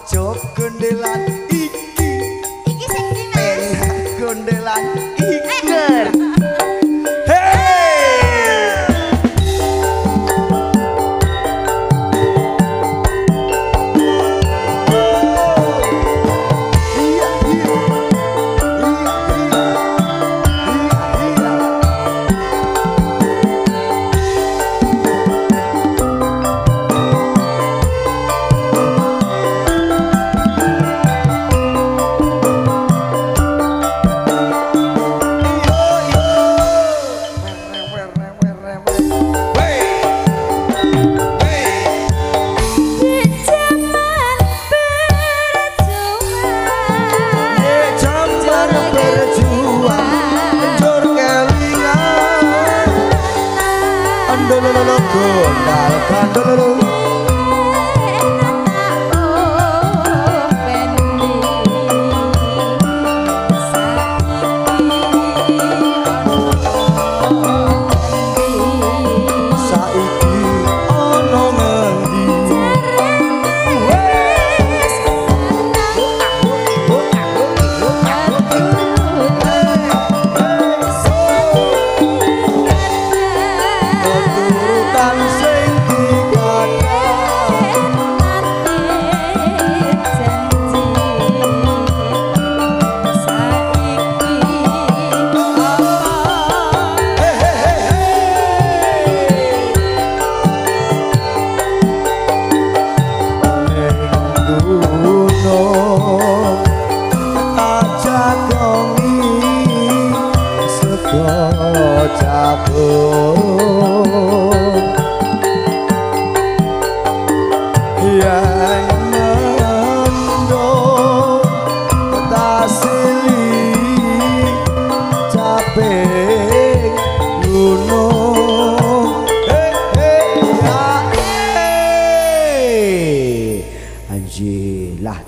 ojo gondelan iki sing ndi Mas gondelan iki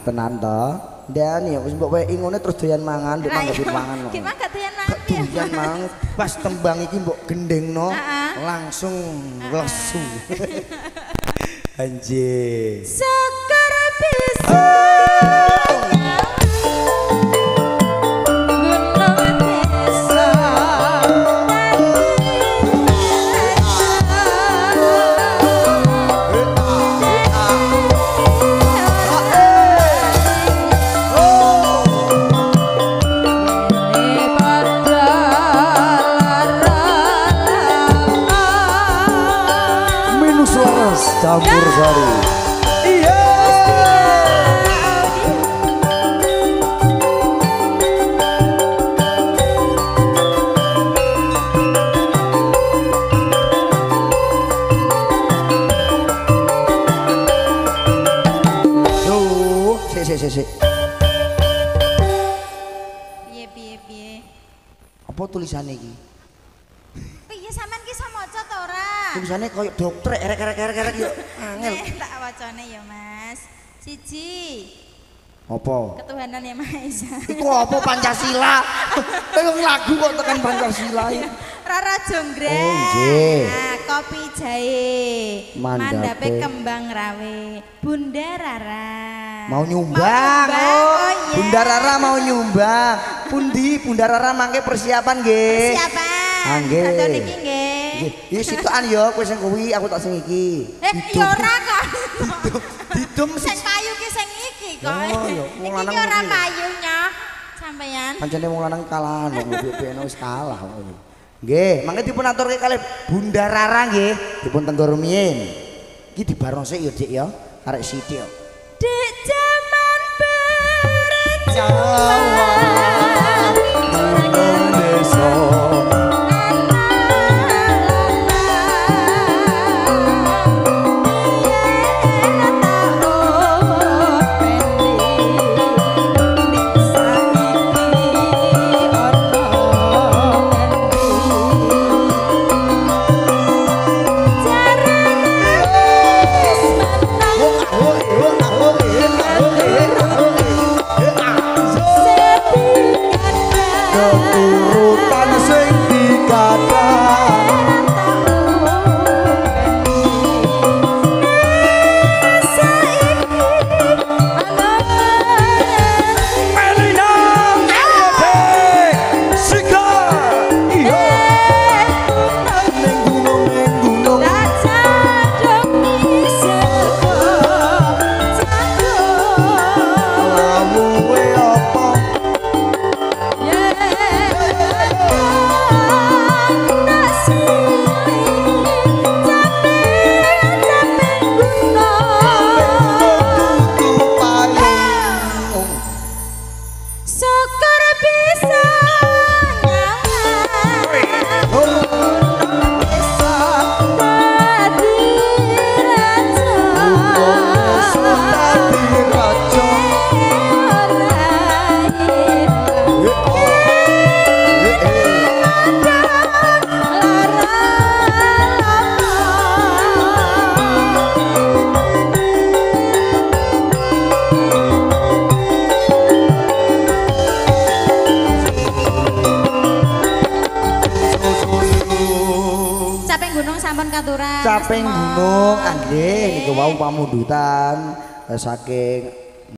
tenan to. Dan ya wis mbok wae ngene terus doyan mangan, ndek mangga mangan. Ki mangga doyan mangan. Doyan mangan pas tembang iki mbok gendengno langsung lesu. Anjir. Sekar bisa. Campur sari. Iya. Duh, sik. Piye. Apa tulisannya iki? Piye sampean ki iso maca ta ora? Tulisannya koyo dokter erek yo angel. Tak wacane ya Mas. Siji. Apa? Ketuhanan Yang Maha Esa. Iku apa Pancasila? Wong lagu kok tekan Pancasila iki. Rara Jonggrang. Oh nggih. Nah, kopi jahe. Mandape kembang rawe. Bunda Rara. Mau nyumbang. Oh iya. Bunda Rara mau nyumbang. Pundi Bunda Rara mangke persiapan nggih. Persiapan. Nggih. Rada niki nggih. Iya sitokan ya kowe sing kuwi aku tak sing iki. Ya ora kok. Didum Sing payu ki sing iki kok. Oh ya, wong Iki lanang ki ora kuwi. payu nyoh. Sampeyan. Pancene wong lanang kalahan kok BPN wis kalah kok. Nggih, mangke dipun aturke kalih Bunda Rara nggih, dipun tenggo rumiyin. Iki dibarno sik ya Dik ya, arek sithik. Dek jaman berjuang Indonesia. Say syukur bisa sampun katuran caping gunung anggih niku wau pamundutan saking